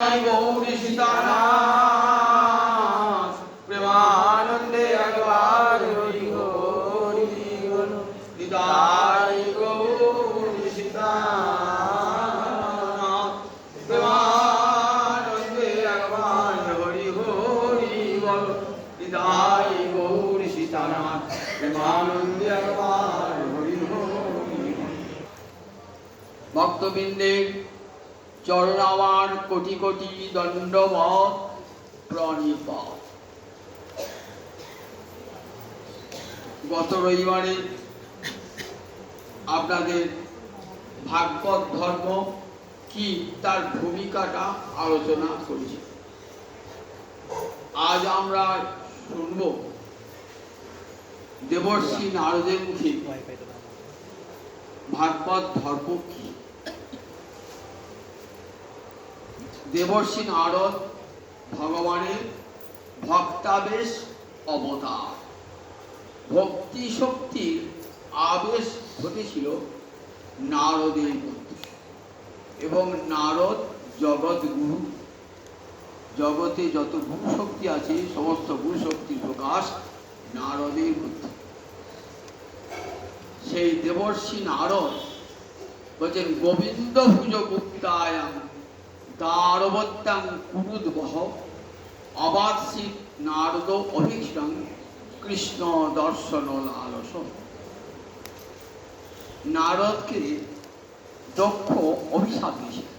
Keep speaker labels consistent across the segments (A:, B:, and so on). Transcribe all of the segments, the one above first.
A: গৌরী সীতানাথ প্রেমানন্দে একবার হরি হরি বল নিতাই গৌরী সীতানাথ প্রেমানন্দে একবার হরি হরি বল নিতাই গৌরী সীতানাথ প্রেমানন্দে একবার হরি হরি ভক্তবৃন্দের চরণাবার কোটি কোটি দণ্ডবৎ প্রণিপাত। গত রবিবারে আপনাদের ভাগবত ধর্ম কি তার ভূমিকাটা আলোচনা করেছি। আজ আমরা শুনব দেবর্ষি নারদের মুখে ভাগবত ধর্ম কি। দেবর্ষি নারদ ভগবানের ভক্তাবেশ অবতার। ভক্তি শক্তির আবেশ ঘটেছিল নারদের মধ্যে এবং নারদ জগৎ গুরু। জগতে যত গুরু শক্তি আছে সমস্ত গুরু শক্তির প্রকাশ নারদের মধ্যে। সেই দেবর্ষি নারদ বলছেন গোবিন্দ ভুজ গুপ্তায়াম দারবত্যাং কুরুদ্বহ অবাৎসিত নারদ অভীষ্টং কৃষ্ণ দর্শন লালস। নারদকে দক্ষ অভিশাপ দিয়েছিলেন।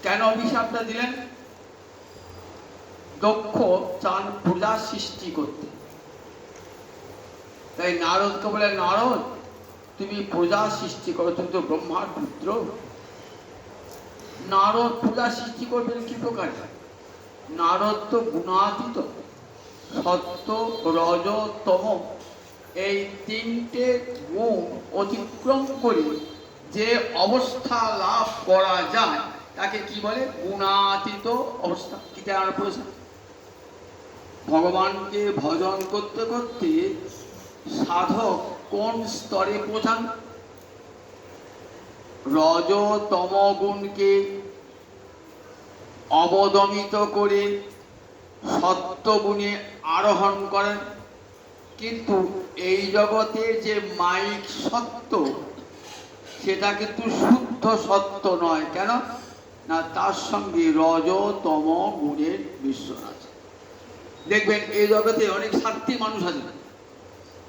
A: কেন অভিশাপটা দিলেন? দক্ষ চান প্রজা সৃষ্টি করতে, তাই নারদকে বলে নারদ তুমি প্রজা সৃষ্টি করো, তুমি তো ব্রহ্মার পুত্র। নারদ পূজা সৃষ্টি করবেন কি প্রকার? নারদ তো গুণাতীত, সত্য রজ তম এই তিনটে গুণ অতিক্রম করে যে অবস্থা লাভ করা যায় তাকে কি বলে? গুণাতীত অবস্থা। কি তার প্রশ্ন? ভগবানকে ভজন করতে করতে সাধক কোন স্তরে পৌঁছান? রজ তম গুণকে অবদমিত করে সত্য গুণে আরোহণ করেন। কিন্তু এই জগতের যে মাইক সত্য সেটা কিন্তু শুদ্ধ সত্য নয়। কেন না? তার সঙ্গে রজ তম গুণের মিশ্রণ আছে। দেখবেন এই জগতে অনেক সাত্ত্বিক মানুষ আছে,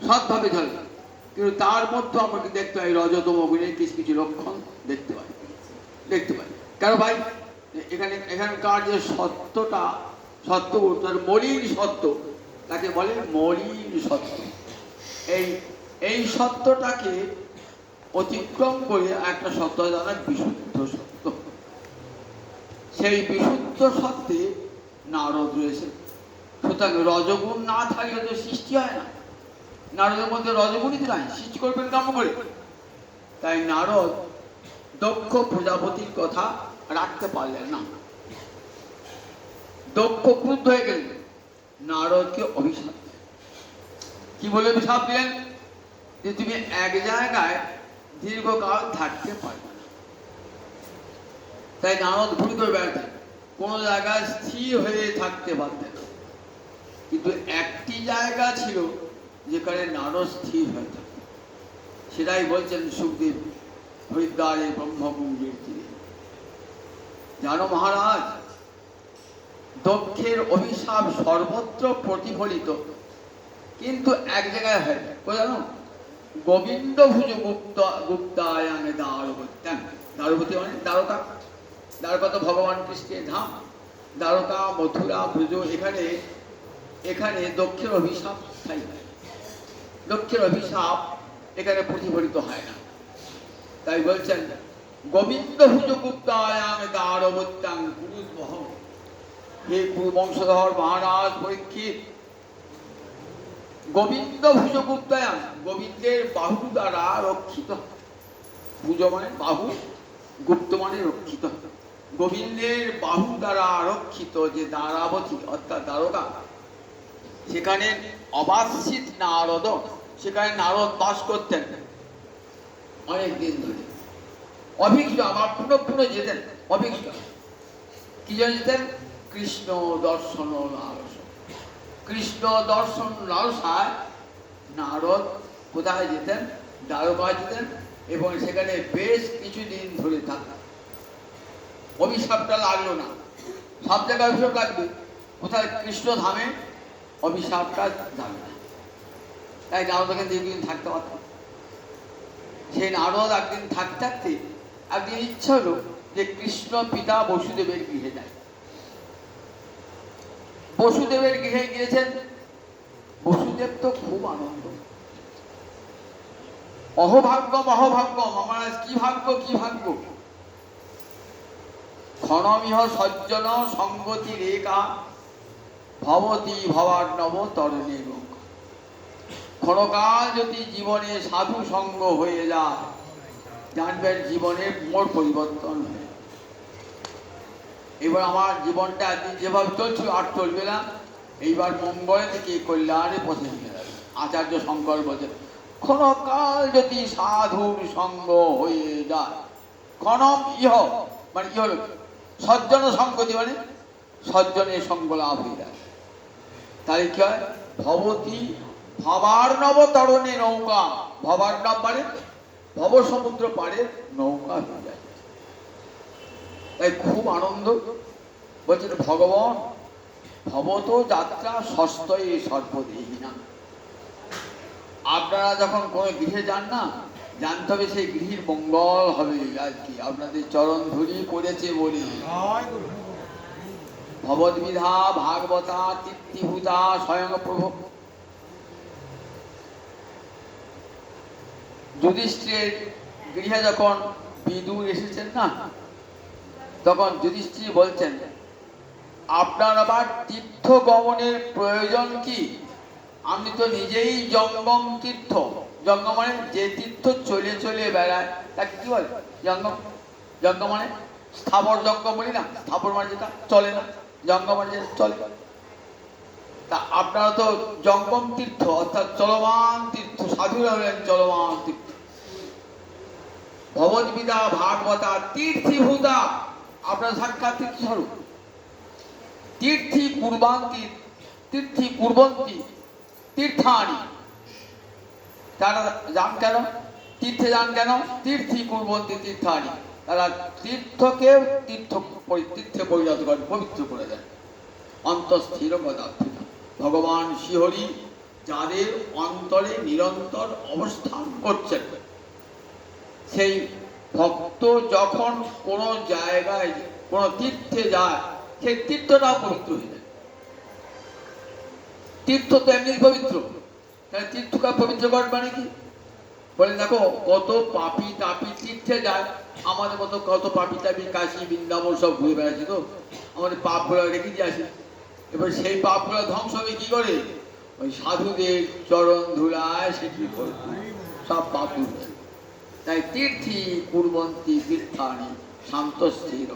A: সৎভাবে চলে, কিন্তু তার মধ্যে আমাকে দেখতে হয় রজতম গুণের কিছু কিছু লক্ষণ দেখতে পাই। কেন ভাই? এখানকার যে সত্যটা, সত্য মলিন সত্য, তাকে বলে মলিন সত্য। এই সত্যটাকে অতিক্রম করে একটা সত্য জানা বিশুদ্ধ সত্য। সেই বিশুদ্ধ সত্যে নারদ রয়েছে। সুতরাং রজগুণ না থাকলে তো সৃষ্টি হয় না। নারদের মধ্যে রজগুণই নাই, সৃষ্টি করবেন কেমন করে? তাই নারদ দক্ষ প্রজাপতির কথা রাখতে পারলেন না। দক্ষ ক্রুদ্ধ হয়ে গেলেন, নারদকে অভিশাপ দিলেন। কি বলে অভিশাপ দিলেন? যে তুমি এক জায়গায় দীর্ঘকাল থাকতে পারবে না। তাই নারদ ঘুরে করে বেড়াতেন, কোন জায়গায় স্থির হয়ে থাকতে পারতেন না। কিন্তু একটি জায়গা ছিল যেখানে নারদ স্থির হয়ে থাকতেন। সেটাই বলছেন সুখদেব হরিদ্বারে ব্রহ্মকুঞ্জের তীরে। জানো মহারাজ, দক্ষের অভিশাপ সর্বত্র প্রতিফলিত, কিন্তু এক জায়গায় হয়। জানো? গোবিন্দ ভুজ গুপ্তায়াং দারবত্যাং। দারবতী মানে দ্বারকা। দ্বারকা তো ভগবান কৃষ্ণের ধাম। দ্বারকা, মথুরা, ব্রজ, এখানে দক্ষের অভিশাপ স্থায়ী হয়। দক্ষের অভিশাপ এখানে প্রতিফলিত হয় না। তাই বলছেন গোবিন্দ ভুজ গুপ্তায়াং দারবত্যাং কুরুদ্বহ। হে কুরু বংশধর মহারাজ পরীক্ষিত, গোবিন্দ ভুজ গুপ্তায়াং, গোবিন্দের বাহু দ্বারা রক্ষিত। ভুজ মানে বাহু, গুপ্ত মানে রক্ষিত। গোবিন্দের বাহু দ্বারা রক্ষিত যে দ্বারাবতী অর্থাৎ দ্বারকা, সেখানে অবাসিত নারদ, সেখানে নারদ বাস করতেন অনেক দিন ধরে। অভিজ্ঞ, আমার পুনঃ পুনঃ যেতেন অভিজ্ঞ। কি জন্য যেতেন? কৃষ্ণ দর্শন লালস। কৃষ্ণ দর্শন লালসায় নারদ কোথায় যেতেন? দ্বারকা যেতেন এবং সেখানে বেশ কিছুদিন ধরে থাকতেন। অভিশাপটা লাগলো না, সব জায়গায় অভিশাপ লাগবে, কোথায়? কৃষ্ণ ধামে অভিশাপটা যাবে না। তাই নারদ এখানে দীর্ঘদিন থাকতে পারত। সেই নারদ একদিন থাকতে থাকতে একদিন ইচ্ছা হলো যে কৃষ্ণ পিতা বসুদেবের গৃহে যায়। বসুদেবের গৃহে গিয়েছেন। বসুদেব তো খুব আনন্দ, অহভাগ্যম অহভাগ্যম, আমার কি ভাগ্য কি ভাগ্য। ক্ষণমিহ সজ্জন সঙ্গতি রেখা ভবতী ভবার্ণব তরণী লোক। ক্ষণকাল যদি জীবনে সাধু সঙ্গ হয়ে যায়, জানবেন জীবনের মোড় পরিবর্তন হয়ে। এবার আমার জীবনটা একদিন যেভাবে চলছিল আর চলবে না, এইবার মঙ্গলের দিকে কল্যাণে পথে নিয়ে যাবে। আচার্য শঙ্কর বলছেন, ক্ষণকাল যদি সাধুর সঙ্গ হয়ে যায়, ক্ষণম ইহ মানে কি হলো? সজ্জন সঙ্গতি মানে সজ্জনের সঙ্গ লাভ হয়ে যায়। তাই কি হয়? ভবতী ভবার্ণব তরণে নৌকা, ভবার্ণব মানে ভব সমুদ্র পাড়ে নৌকা হয়ে যায়। তাই খুব আনন্দ। বলছেন ভগবান ভবত যাত্রা সস্তয়ে সর্বদেহী না। আপনারা যখন কোনো গৃহে যান না, জানতে হবে সেই গৃহের মঙ্গল হবে আর কি, আপনাদের চরণ ধরি করেছে বলে। ভবদ্বিধা ভাগবতা তৃপ্তিভূতা স্বয়ং প্রভু। যুধিষ্ঠিরের গৃহে যখন বিদুর এসেছেন না, তখন যুধিষ্ঠির বলছেন, আপনার আবার তীর্থ গমনের প্রয়োজন কি? আমি তো নিজেই জঙ্গম তীর্থ। জঙ্গম মানে যে তীর্থ চলে চলে বেড়ায় তাকে কি বলে? জঙ্গম। জঙ্গম মানে স্থাবর জঙ্গম বলি না, স্থাবর মানে যেটা চলে না, জঙ্গম মানে যেটা চলে। তা আপনারা তো জঙ্গম তীর্থ অর্থাৎ চলমান তীর্থ, সাধুরা হলেন চলমান তীর্থ। ভগবদ্গীতা ভাগবতা তীর্থীভূতা, আপনার সাক্ষাৎ তীর্থ স্বরূপ। তীর্থী পূর্বান্তি তীর্থী পূর্বন্তি তীর্থানি। তারা যান কেন? তীর্থে যান কেন? তীর্থী পূর্বন্তি তীর্থানি। তারা তীর্থকে তীর্থে পরিণত করেন, পবিত্র করে দেন। অন্তঃস্থির পদার্থিকা ভগবান শ্রীহরি যাদের অন্তরে নিরন্তর অবস্থান করছেন, সেই ভক্ত যখন কোনো জায়গায় কোনো তীর্থে যায়, সেই তীর্থটাও পবিত্র হয়ে যায়। তীর্থ তো এমনি পবিত্র, তাহলে তীর্থকে পবিত্র করেন মানে কি? বলে দেখো কত পাপি তাপি তীর্থে যায়, আমাদের মতো কত পাপি তাপি কাশী বৃন্দাবন সব ঘুরে বেড়াচ্ছে, তো আমাদের পাপগুলো রেখে দিয়ে আসে। এবার সেই পাপগুলো ধ্বংস হবে কি করে? ওই সাধুদের চরণ ধুলায় সেটি সব পাপ দূর। তাই তীর্থী পূর্বন্তী তীর্থানি শান্ত স্থির।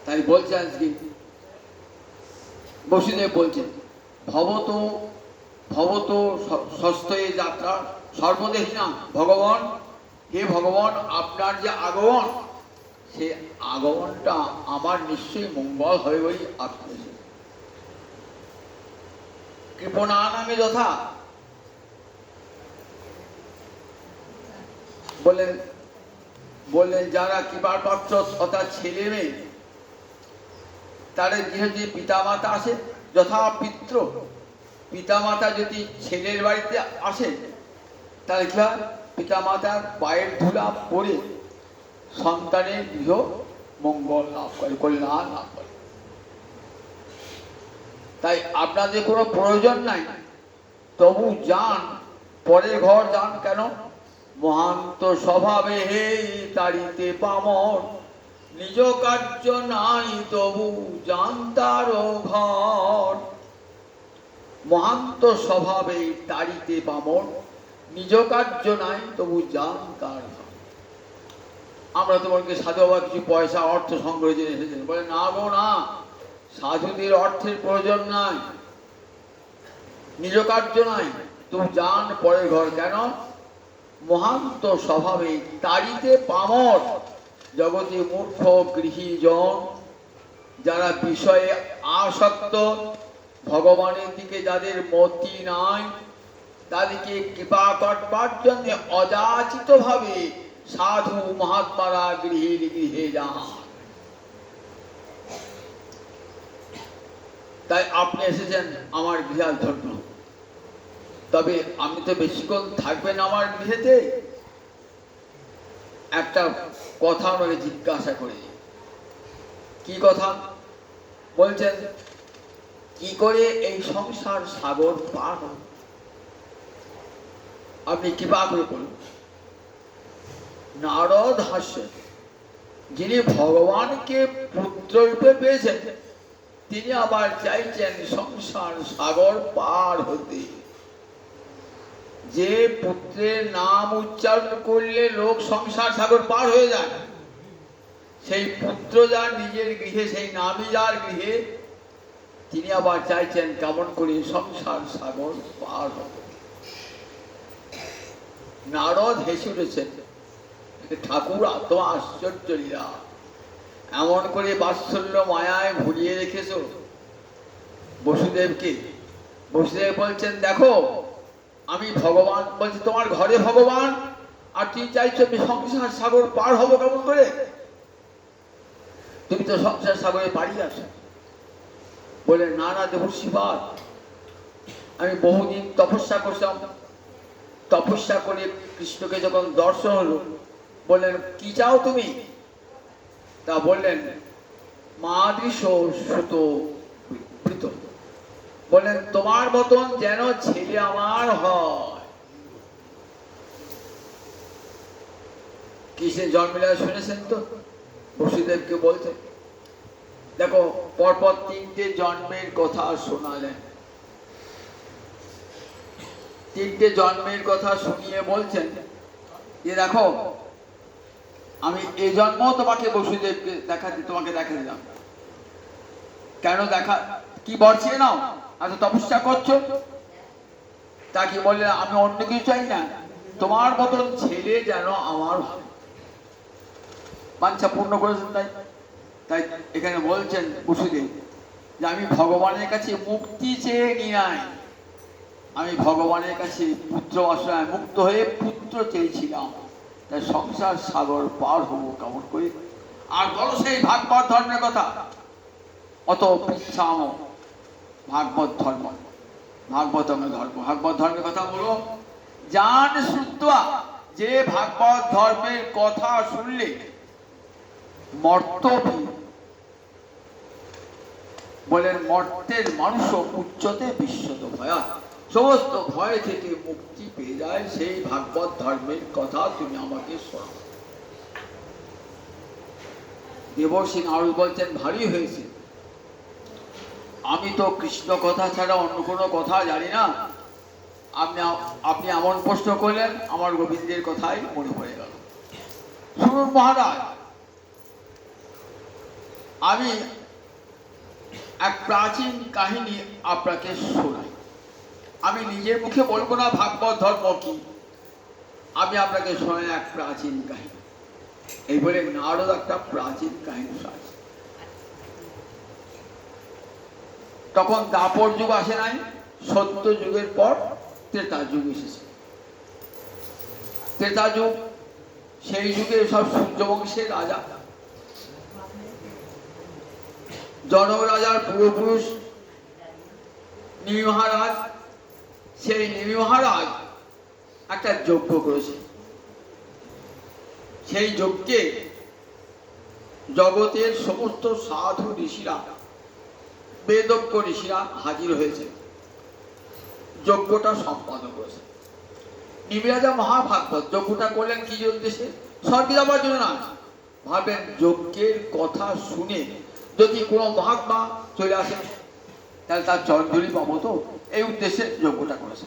A: তাই বলছে আজকে বসুদেব বলছেন, ভবত ভবত সস্তয়ে যাত্রা সর্বদেহী না। ভগবান, হে ভগবান, আপনার যে আগমন, সে আগমনটা আমার নিশ্চয়ই মঙ্গল হবে বলে আপনি কৃপণা নামে যথা বললেন যারা কৃপার পাত্র তথা ছেলে মেয়ে, তাদের গৃহে যে পিতামাতা আসে, যথা পিতৃ, পিতামাতা যদি ছেলের বাড়িতে আসে, তাহলে কি হয়? পিতামাতার পায়ের ধুলা পড়ে সন্তানের গৃহ মঙ্গল লাভ করে, কল্যাণ লাভ করে। তাই আপনাদের কোনো প্রয়োজন নাই, তবু যান, পরের ঘর যান কেন? মহান্ত স্বভাবে হে তাড়িতে পামর, নিজ কার্য নাই তবু যান তার ঘর। মহান্ত স্বভাবে তাড়িতে পামর, নিজ কার্য নাই তবু যান তার ঘর। আমরা তোমাকে সাধু বাবা কিছু পয়সা অর্থ সংগ্রহ জন্য এসেছেন, বলে না গো না, সাধুদের অর্থের প্রয়োজন নাই, নিজ কার্য নাই তবু যান পরের ঘর কেন? মহান্ত স্বভাবে তাড়িতে পামর, জগতে মূর্খ গৃহীজন, যারা বিষয়ে আসক্ত, ভগবানের দিকে যাদের মতি নাই, তাদেরকে কৃপা করবার জন্য অযাচিত ভাবে সাধু মহাত্মারা গৃহে গৃহে যান। তাই আপনি এসেছেন আমার গৃহার জন্য। তবে আমি তো বেশিক্ষণ থাকবেন আমার গৃহেতে, একটা কথা আমাকে জিজ্ঞাসা করে। কি কথা? বলছেন কি করে এই সংসার সাগর পার হবে? আপনি কৃপা করে বলুন। নারদ হাস্য, যিনি ভগবানকে পুত্র রূপে পেয়েছেন, তিনি আবার চাইছেন সংসার সাগর পার হতে। যে পুত্রের নাম উচ্চারণ করলে লোক সংসার সাগর পার হয়ে যায়, সেই পুত্র যার নিজের গৃহে, সেই নামই যার গৃহে, তিনি আবার চাইছেন কেমন করে সংসার সাগর পার হবে। নারদ হেসে উঠেছেন, ঠাকুর এত আশ্চর্য লীলা, এমন করে বাৎসল্য মায়ায় ভরিয়ে রেখেছ বসুদেবকে। বসুদেব বলছেন দেখো, আমি ভগবান, বলছি তোমার ঘরে ভগবান, আর তুমি চাইছো আমি সংসার সাগর পার হবো কেমন করে? তুমি তো সংসার সাগরে পাড়ি আসো। বলে না না দেবর্ষিপাদ, আমি বহুদিন তপস্যা করছিলাম, তপস্যা করে কৃষ্ণকে যখন দর্শন হলো, বললেন কি চাও তুমি? তা বললেন মাদৃশ সুত বৃত, বললেন তোমার মতন যেন ছেলে আমার হয়। কিসে জন্মিলা শুনেছেন তো? বসুদেবকে বলছেন। দেখো পরপর তিনটে জন্মের কথা শোনালেন। তিনটে জন্মের কথা শুনিয়ে বলছেন যে দেখো, আমি এই জন্ম তোমাকে বসুদেবকে তোমাকে দেখা দিলাম। কেন দেখা? কি বর্ষে নাও, এত তপস্যা করছো? তা কি বললে আমি অন্য কিছু চাই না, তোমার মতন ছেলে যেন আমার হয়। বাঞ্ছা পূর্ণ করেছেন। তাই তাই এখানে বলছেন বসুদেব যে আমি ভগবানের কাছে মুক্তি চেয়ে নিয়ে নাই, আমি ভগবানের কাছে পুত্র আশ্রয় মুক্ত হয়ে পুত্র চেয়েছিলাম। তাই সংসার সাগর পার হবো কেমন করে? আর বলো সেই ভাগবত ধর্মের কথা, অত পৃচ্ছাম ভাগবত ধর্ম, ভাগবতমের ধর্ম, ভাগবত ধর্মের কথা বলো। জান শ্রুত্বা, যে ভাগবত ধর্মের কথা শুনলে মর্ত, বলেন মর্তের মানুষ উচ্চতে বিশ্বত ভয়া, সমস্ত ভয় থেকে মুক্তি পেয়ে যায়। সেই ভাগবত ধর্মের কথা তুমি আমাকে শোনাও। দেবর্ষি নারদ বলছেন ভারী হয়েছে, আমি তো কৃষ্ণ কথা ছাড়া অন্য কোনো কথা জানি না। আপনি এমন প্রশ্ন করলেন, আমার গোবিন্দের কথাই মনে পড়ে গেল। শুনুন মহারাজ, আমি এক প্রাচীন কাহিনী আপনাকে শোনাই। আমি নিজের মুখে বলবো না ভাগবত ধর্ম কি, আমি আপনাকে শোনাই এক প্রাচীন কাহিনী। এই বলে নারদ একটা প্রাচীন কাহিনী শোনায়। তখন দাপর যুগ আসে নাই, সত্য যুগের পর ত্রেতা যুগ এসেছে। ত্রেতা যুগ, সেই যুগে সব সূর্যবংশের রাজা, জনক রাজার পূর্বপুরুষ নিমি মহারাজ, সেই নিমি মহারাজ একটা যজ্ঞ করেছে। সেই যজ্ঞে জগতের সমস্ত সাধু ঋষিরা, বেদজ্ঞ ঋষিরা হাজির হয়েছে, যজ্ঞটা সম্পাদন করেছে। নিমি রাজা মহাভাগবত যজ্ঞটা করলেন কি উদ্দেশ্যে? স্বর্গে যাবার জন্য না, ভাবেন যজ্ঞের কথা শুনে যদি কোনো মহাত্মা চলে আসে তাহলে তার চরণধুলি পাবো, তো এই উদ্দেশ্যে যজ্ঞটা করেছে।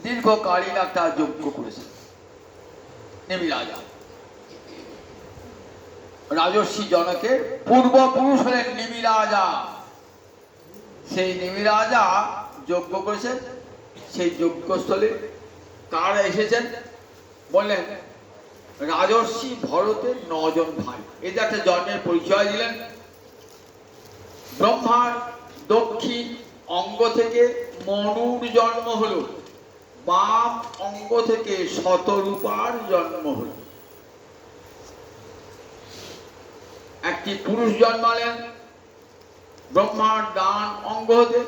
A: দীর্ঘকালীন একটা যজ্ঞ করেছে নিমি রাজা। রাজর্ষি জনকের পূর্বপুরুষ হলেন নিমি রাজা। সেই নিমি রাজা যজ্ঞ করেছেন। সেই যজ্ঞস্থলে কারা এসেছেন? বললেন রাজর্ষি ভরতের 9 জন ভাই। এদের একটা জন্মের পরিচয় দিলেন। ব্রহ্মার দক্ষিণ অঙ্গ থেকে মনুর জন্ম হলো, বাম অঙ্গ থেকে শতরূপার জন্ম হলো। একটি পুরুষ জন্মালেন ব্রহ্মার ডান অঙ্গ হতে,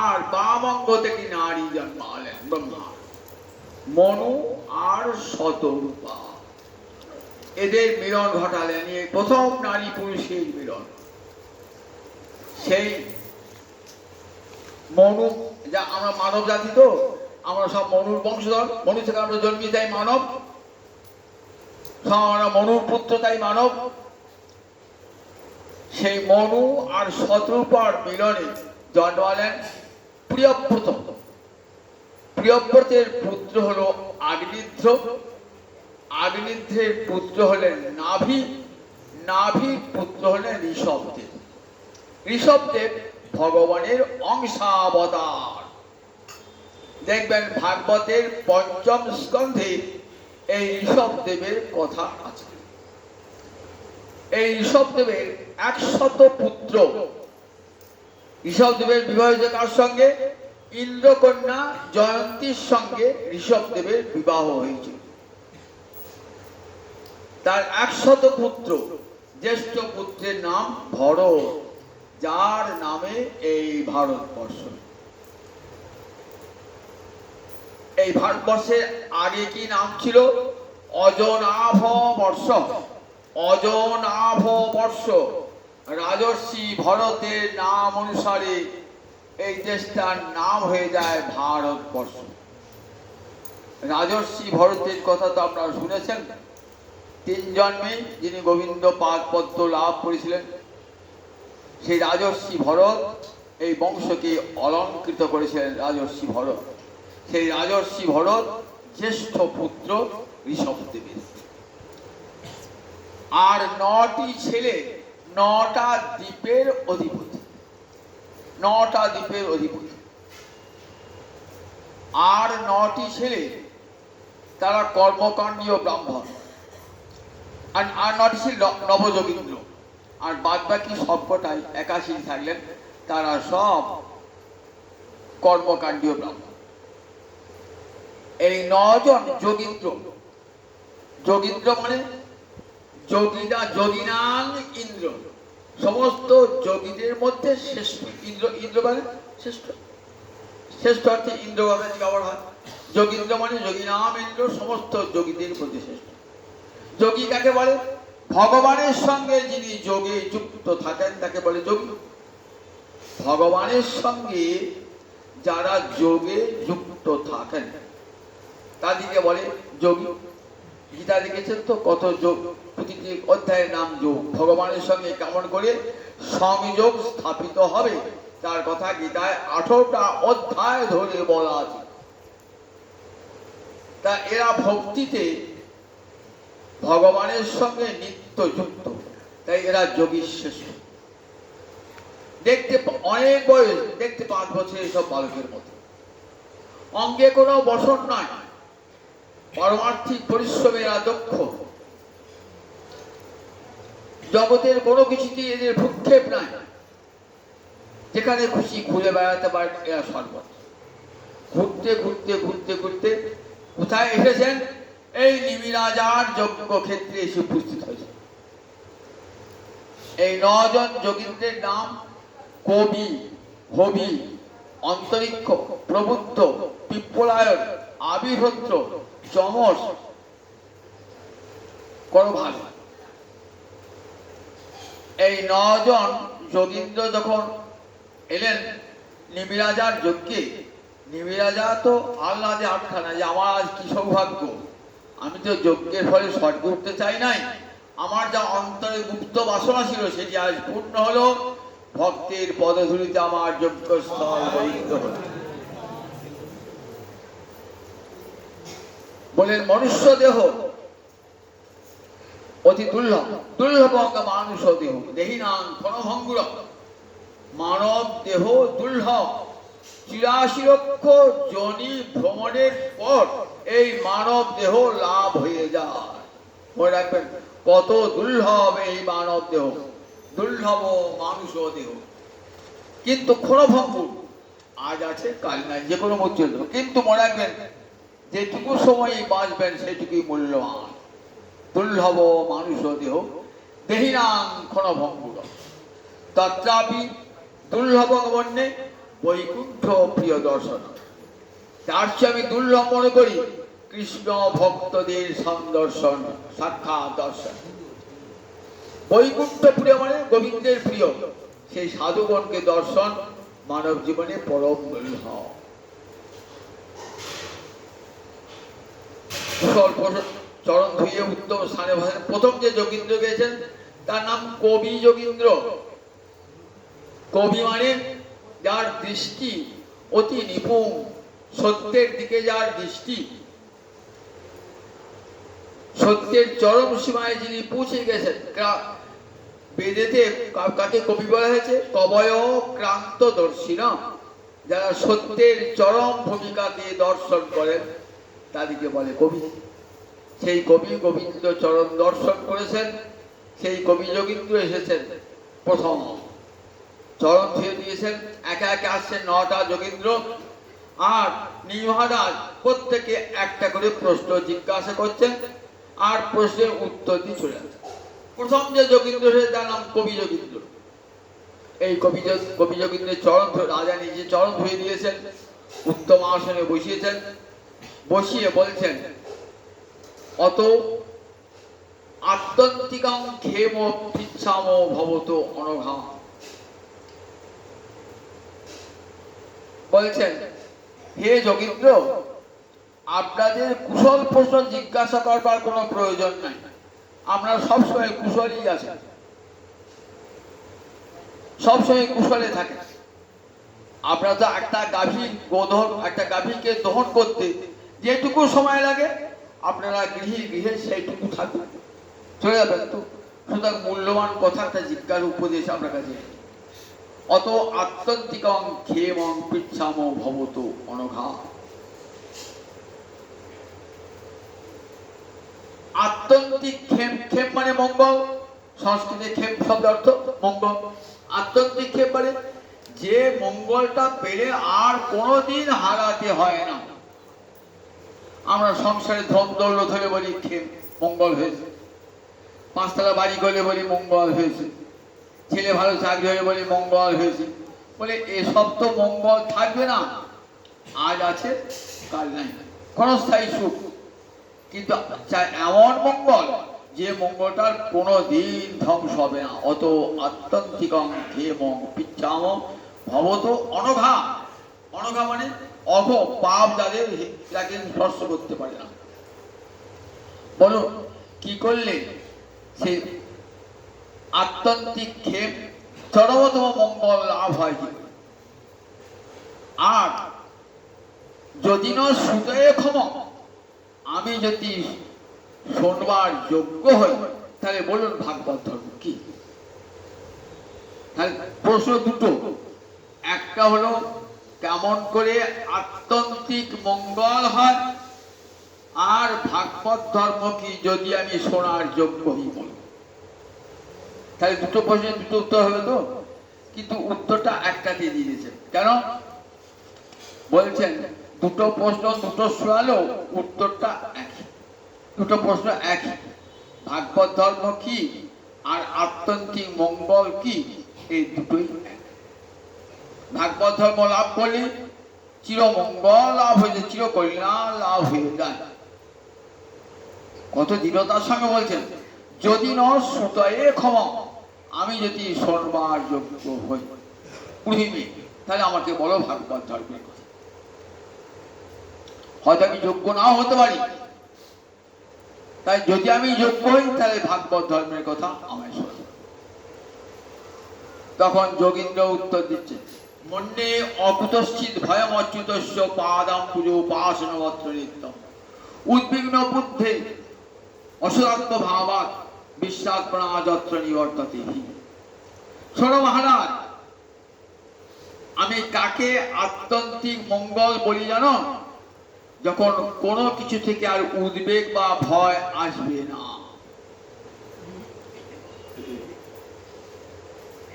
A: আর বাম অঙ্গ থেকে নারী জন্মালেন ব্রহ্মা, মনু আর শতরূপা। এদের মিলন ঘটালেন, এই প্রথম নারী পুরুষের মিলন। সেই মনু, যা আমরা মানব জাতি, তো আমরা সব মনুর বংশধর, মনু থেকে আমরা জন্মি, তাই মানব, সব আমরা মনুর পুত্র, তাই মানব। সেই মনু আর শতরূপার মিলনে জন্মালেন প্রিয়ব্রত। প্রিয়ব্রতের পুত্র হলো আগ্নিধ্র, আগ্নিধ্রের পুত্র হলেন নাভি, নাভির পুত্র হলেন ঋষভদেব। ঋষভদেব ভগবানের অংশাবতার। দেখবেন ভাগবতের 5ম স্কন্ধে এই ঋষভদেবের কথা আছে। এই ঋষভদেবের 100 পুত্র। ঋষভদেবের বিবাহ হয়েছে কার সঙ্গে? ইন্দ্রকন্যা জয়ন্তীর সঙ্গে ঋষভদেবের বিবাহ হয়েছিল। তার 100 পুত্র। জ্যেষ্ঠ পুত্রের নাম ভরত, যার নামে এই ভারতবর্ষ। এই ভারতবর্ষের আগে কি নাম ছিল? অজনাভ বর্ষ। অজনাভ বর্ষ রাজর্ষি ভরতের নাম অনুসারে এই দেশটার নাম হয়ে যায় ভারতবর্ষ। রাজর্ষি ভরতের কথা তো আপনারা শুনেছেন। 3 জন্মে যিনি গোবিন্দ পাদ পদ্ম লাভ করেছিলেন, সেই রাজর্ষি ভরত এই বংশকে অলঙ্কৃত করেছিলেন। রাজর্ষি ভরত, সেই রাজর্ষি ভরত জ্যেষ্ঠ পুত্র ঋষভদেবের। আর 9টি ছেলে, 9টা দ্বীপের অধিপতি। 9টা দ্বীপের অধিপতি। আর 9টি ছেলে, তারা কর্মকাণ্ডীয় ব্রাহ্মণ। আর 9টি ছিল নবযোগীন্দ্র। আর বাদ বাকি সবকটাই 81 থাকলেন, তারা সব কর্মকাণ্ডীয় ব্রাহ্মণ। এই 9 জন যোগীন্দ্র। যোগীন্দ্র মানে যোগীরা, যোগিনাং ইন্দ্র, সমস্ত যোগীদের মধ্যে শ্রেষ্ঠ। ইন্দ্র, ইন্দ্র মানে শ্রেষ্ঠ। শ্রেষ্ঠ অর্থে ইন্দ্র ভাবে ব্যবহার হয়। যোগীন্দ্র মানে যোগিনাম ইন্দ্র, সমস্ত যোগীদের মধ্যে শ্রেষ্ঠ। যোগী কাকে বলে? ভগবানের সঙ্গে যিনি যোগে যুক্ত থাকেন তাকে বলে যোগী। ভগবানের সঙ্গে যারা যোগে যুক্ত থাকেন তাদেরকে বলে যোগী। গীতা দেখেছেন তো, কত যোগ, প্রতিটি অধ্যায়ের নাম যোগ। ভগবানের সঙ্গে কেমন করে সংযোগ স্থাপিত হবে তার কথা গীতায় 18টা অধ্যায় ধরে বলা আছে। তা এরা ভক্তিতে ভগবানের সঙ্গে নিত্য যুক্ত, তাই এরা যোগী শ্রেষ্ঠ। দেখতে অনেক বয়স, দেখতে 5 বছরের সব বালকের মতো। অঙ্গে কোনো বসন নাই, পারমার্থিক পরিশ্রমে এরা দক্ষ। জগতের কোনো কিছুতে এদের ভূক্ষেপ নাই। যেখানে খুশি ঘুরে বেড়াতে পারে এরা সর্বত্র। ঘুরতে ঘুরতে ঘুরতে ঘুরতে কোথায় এসেছেন? এই নিমিরাজার যজ্ঞ ক্ষেত্রে এসে উপস্থিত হয়েছে। এই 9 জন যোগীন্দ্রের নাম কবি, হবি, অন্তরিক্ষ, প্রবুদ্ধ, পিপ্পলায়ন, আবির্ভদ্র, যমস, করভাল। এই 9 জন যোগীন্দ্র যখন এলেন নিমিরাজার যজ্ঞে, নিমিরাজা তো আহ্লাদে আটখানা যে আমার আজ কি সৌভাগ্য, আমি তো যজ্ঞের ফলে স্বর্গে উঠতে চাই নাই, আমার যা অন্তরে গুপ্ত বাসনা ছিল সেটি আজ পূর্ণ হলো। ভক্তের পদধূলিতে আমার যজ্ঞস্থল পবিত্র হল। বলেন মনুষ্য দেহ অতি দুর্লভ, দুর্লভ মানুষ দেহ দেহিনাং ক্ষণভঙ্গুর। মানব দেহ দুর্লভ। 84 লক্ষ যোনি ভ্রমণের পর এই মানব দেহ লাভ হয়ে যায়। মনে রাখবেন, কত দুর্লভ এই মানব দেহ, দুর্লভ মানুষ দেহ, কিন্তু ক্ষণভঙ্গুর, আজ আছে কাল নাই, যে কোনো মুহূর্তে। কিন্তু মনে রাখবেন, যেটুকু সময় বাঁচবেন সেটুকুই মূল্যবান। দুর্লভ মানুষ দেহ দেহিনাং ক্ষণভঙ্গুর, তত্রাপি দুর্লভ বন্যে বৈকুণ্ঠ প্রিয় দর্শন। তার চেয়ে আমি দুর্লভ মনে করি কৃষ্ণ ভক্তদের সন্দর্শন, সাক্ষাৎ দর্শন। বৈকুণ্ঠ প্রিয় মানে গোবিন্দের প্রিয়, সেই সাধুগণকে দর্শন মানব জীবনে পরম দুর্লভ। চরণ ধুয়ে উত্তম স্থানে বসেন। প্রথম যে যোগীন্দ্র গেছেন তার নাম কবি যোগীন্দ্র। কবি মানে যার দৃষ্টি অতি নিপুণ, সত্যের দিকে যার দৃষ্টি, সত্যের চরম সীমায় যিনি পৌঁছে গেছেন। বেদেতে কাকে কবি বলা হয়েছে? কবয় ক্রান্ত দর্শিনা, যারা সত্যের চরম ভূমিকাকে দর্শন করেন তাদেরকে বলে কবি। সেই কবি গোবিন্দ চরণ দর্শন করেছেন, সেই কবি যোগীন্দ্র এসেছেন প্রথম, চরণ ধুয়ে দিয়েছেন। একে একে আসছেন 9টা যোগীন্দ্র, আর মহারাজ প্রত্যেকে একটা করে প্রশ্ন জিজ্ঞাসা করছেন, আর প্রশ্নের উত্তর দিয়ে চলে যাচ্ছে। প্রথম যে যোগীন্দ্র এসেছে তার নাম কবি যোগীন্দ্র। এই কবি যোগীন্দ্রের চরণ রাজা নিজে চরণ ধুয়ে দিয়েছেন, উত্তম আসনে বসিয়েছেন, বসিয়ে বলছেন, অত আত্যন্তিকাং ক্ষেম পিচ্ছাম ভবত অনঘা। বলছেন, হে যোগীন্দ্র, আপনাদের কুশল প্রশ্ন জিজ্ঞাসা করবার কোনো প্রয়োজন নাই, আপনারা সবসময় কুশলই আছেন, সবসময় কুশলে থাকেন। আপনারা তো একটা গাভী একটা গাভীকে দহন করতে যেটুকু সময় লাগে আপনারা গৃহে সেইটুকু থাকবেন, চলে যাবেন। তো সুতরাং মূল্যবান কথা একটা জিজ্ঞাসা উপদেশ আপনার কাছে। অত আত্যন্তিকং ক্ষেমং পৃচ্ছাম ভবত অনঘা। আত্যন্তিক ক্ষেম, ক্ষেম মানে মঙ্গল, সংস্কৃতে ক্ষেম শব্দ অর্থ মঙ্গল। আত্যন্তিক ক্ষেম মানে যে মঙ্গলটা পেলে আর কোনোদিন হারাতে হয় না। আমরা সংসারে ধন দৌলত হলে বলি ক্ষেম, মঙ্গল হয়েছে। 5তলা বাড়ি করলে বলি মঙ্গল হয়েছে, ছেলে ভালো চাকরি হলে বলি মঙ্গল হয়েছে। বলে এসব তো মঙ্গল থাকবে না, আজ আছে কাল নাই, ক্ষণস্থায়ী সুখ। কিন্তু চাই এমন মঙ্গল যে মঙ্গলটার কোনো দিন ধ্বংস হবে না। অত আত্যন্তিকং ক্ষেমং পিচ্ছাম ভবত অনঘা। অনঘা মানে অঘ, পাপ যাদের, যাকে স্পর্শ করতে পারে না। বলুন কি করলে সে আত্যন্তিক ক্ষেম চরমতম মঙ্গল লাভ হয়? আর যদি না সুতয়ে ক্ষমা, আমি যদি শোনবার যোগ্য হই, তাহলে বলুন ভাগবত ধর্ম কি? তাহলে প্রশ্ন দুটো, একটা হলো কেমন করে আত্যন্তিক মঙ্গল হয়, আর ভাগবত ধর্ম কি যদি আমি শোনার যোগ্য হই বল। তাহলে দুটো প্রশ্নের দুটো উত্তর হবে তো, কিন্তু উত্তরটা একটাতে দিয়ে দিয়েছেন। কেন বলছেন? দুটো প্রশ্ন দুটো শোনালেও উত্তরটা একই, দুটো প্রশ্ন একই। ভাগবত ধর্ম কি আর আত্যন্তিক মঙ্গল কি, এই দুটোই এক। ভাগবত ধর্ম লাভ করলে চিরমঙ্গল লাভ হয়েছে, চির কল্যাণ লাভ হয়ে যায়। কত দৃঢ়তার সঙ্গে বলছেন, যদি ন সুতয়ে ক্ষমা, আমি যদি শোনবার যোগ্য হই পৃথিবী, তাহলে আমাকে বলো ভাগবত ধর্মের কথা। হয়তো আমি যোগ্য নাও হতে পারি, তাই যদি আমি যোগ্য হই তাহলে ভাগবত ধর্মের কথা আমায় শোনো। তখন যোগীন্দ্র উত্তর দিচ্ছে, মন্যে অকুতশ্চিৎ ভয়ম অচ্যুতস্য পাদাম পুজো উপাসনবত্র নিত্যম উদ্বিগ্ন বুদ্ধে অসদাত্ম ভাবাৎ বিশ্বাত্মনা যত্র নিবর্ততে। শোনো মহারাজ, আমি কাকে আত্যন্তিক মঙ্গল বলি জানো? যখন কোনো কিছু থেকে আর উদ্বেগ বা ভয় আসবে না,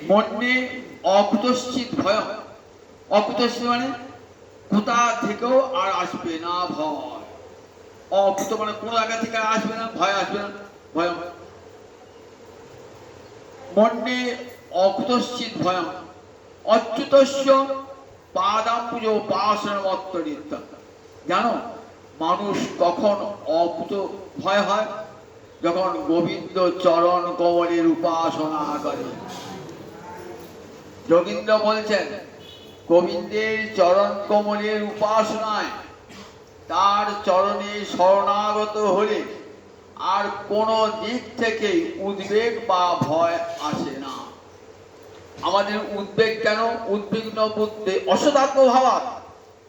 A: মনে অকুতশ্চিত ভয়, অকুতশ্চিত মানে কোথা থেকেও আর আসবে না ভয়। অকুত মানে কোনো জায়গা থেকে আসবে না, ভয় আসবে না, ভয়। মনে অকুতশ্চিত ভয় অচ্যুতস্য পাদাম্বুজ উপাসনমত্তরিত্য। জানো মানুষ কখন অকুত ভয় হয়? যখন গোবিন্দ চরণ কমলের উপাসনা করে। যোগীন্দ্র বলছেন গোবিন্দের চরণ কমলের উপাসনায় তার চরণে শরণাগত হলে আর কোনো দিক থেকে উদ্বেগ বা ভয় আসে না। আমাদের উদ্বেগ কেন? উদ্বিগ্ন বুদ্ধি অসদাত্মভাবা,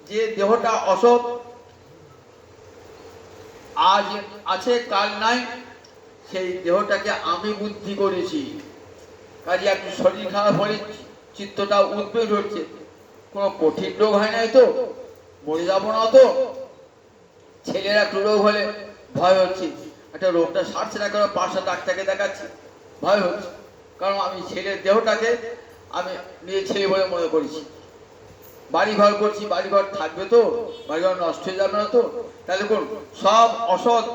A: যে দেহটা অসৎ, আজ আছে কাল নাই, সেই দেহটাকে আমি বুদ্ধি করেছি। কাজে একটু শরীর খারাপ হলে চিত্তটা উদ্বেগ হচ্ছে, কোনো কঠিন রোগ হয় নাই তো, মরে যাবো না তো। ছেলের একটু রোগ হলে ভয় হচ্ছে, একটা রোগটা সারছে না, কারণ পাশে ডাক্তারকে দেখাচ্ছে, ভয় হচ্ছে। কারণ আমি ছেলের দেহটাকে আমি নিজের ছেলে বলে মনে করেছি। বাড়িঘর করছি, বাড়িঘর থাকবে তো, বাড়িঘর নষ্ট হয়ে যাবে না তো। তাহলে কোন সব অসৎ,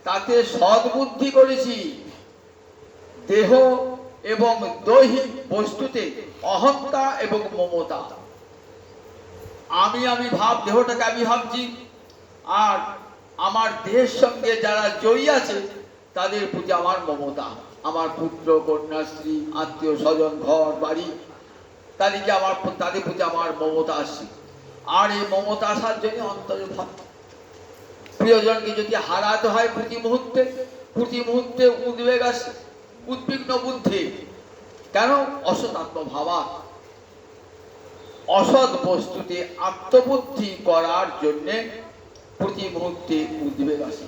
A: তাতে সৎ বুদ্ধি করেছি। দেহ এবং দৈহিক বস্তুতে অহংতা এবং মমতা, আমি ভাব, দেহটাকে আমি ভাবছি, আর আমার দেহের সঙ্গে যারা জড়িয়ে আছে তাদের প্রতি আমার মমতা। আমার পুত্র কন্যা স্ত্রী আত্মীয় স্বজন ঘর বাড়ি, তাদের প্রতি আমার মমতা আসছে। আর এই মমতা আসার জন্য অন্তরে ভাব, প্রিয়জনকে যদি হারাতে হয় প্রতি মুহূর্তে উদ্বেগ আসে, উদ্বিগ্ন বুদ্ধি। কেন? অসৎ আত্মভাবা, অসৎ বস্তুতে আত্মবুদ্ধি করার জন্যে প্রতি মুহূর্তে উদ্বেগ আসে।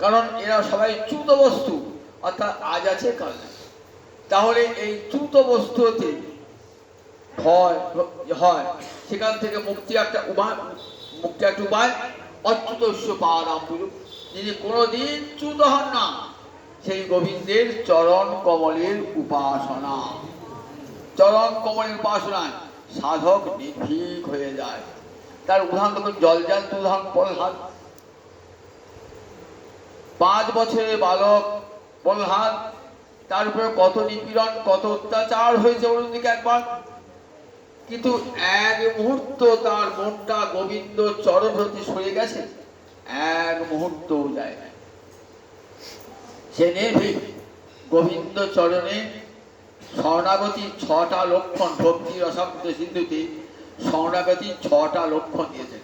A: কারণ এরা সবাই চ্যুত বস্তু, অর্থাৎ আজ আছে কাল নেই। তাহলে এই চ্যুত বস্তুতে ভয় হয়, সেখান থেকে মুক্তি একটা উপায়। অচ্যুতস্য পাদাম্বুজ, যিনি কোনোদিন চ্যুত হন না, সেই গোবিন্দের চরণ কমলের উপাসনা। চরণ কমলের উপাসনায় সাধক নির্ভীক হয়ে যায়। তার উদাহরণ দেখুন, জলজান্ত উদাহরণ প্রহ্লাদ। 5 বছরের বালক প্রহ্লাদ, তার উপরে কত নিপীড়ন, কত অত্যাচার হয়েছে বলুন দিকে একবার। কিন্তু এক মুহূর্ত তার মনটা গোবিন্দ চরণ হতে সরে গেছে, এক মুহূর্তও যায় না। সে নির্ভীক গোবিন্দ চরণে শরণাগতির 6টা লক্ষণ, ভক্তি রসামৃত সিন্ধুতে শরণাগতির 6টা লক্ষণ দিয়েছে।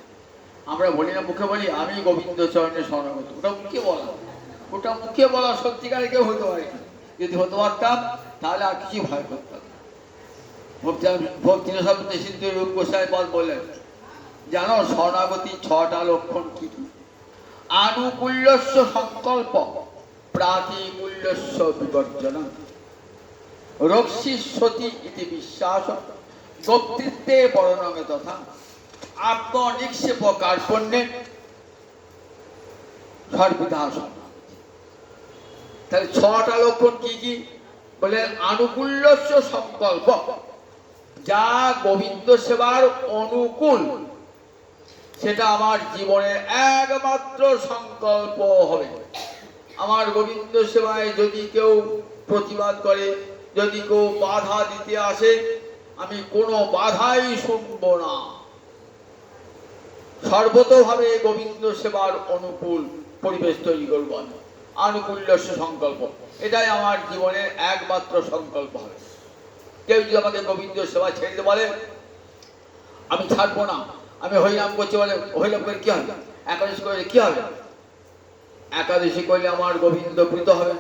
A: আমরা বলি না, মুখে বলি আমি গোবিন্দ চরণে শরণাগত, ওটা মুখে বলা সত্যিকারে কেউ হতে পারে না। যদি হতে পারতাম তাহলে আর কিছু ভয় করতাম। ভক্তি রসামৃত সিন্ধু রূপ গোসাই পদ বললেন, জানো শরণাগতির 6টা লক্ষণ কি কি? আনুকূল্যস্য সংকল্প, প্রাতিকূল্যস্য বিবর্জনম, রক্ষিষ্যতি ইতি বিশ্বাস, কর্তৃত্বে বর্ণমে তথা, আত্মনিক্ষেপ কার্পণ্যে সর্বদা। তাহলে 6টা লক্ষণ কি কি? বলে আনুকূল্যস্য সংকল্প, যা গোবিন্দ সেবার অনুকূল, সেটা আমার জীবনের একমাত্র সংকল্প হবে। আমার গোবিন্দ সেবায় যদি কেউ প্রতিবাদ করে, যদি কেউ বাধা দিতে আসে, আমি কোনো বাধাই শুনব না। সর্বতভাবে গোবিন্দ সেবার অনুকূল পরিবেশ তৈরি করব। আনুকূল্যস্য সংকল্প, এটাই আমার জীবনের একমাত্র সংকল্প হবে। কেউ যদি আমাকে গোবিন্দ সেবা ছেড়ে দিতে বলে, আমি ছাড়বো না, আমি হরিনাম করছি বলে, হরিনাম করে কি হবে? একাদশী করলে কি হবে? একাদশী করলে আমার গোবিন্দ প্রীত হবে,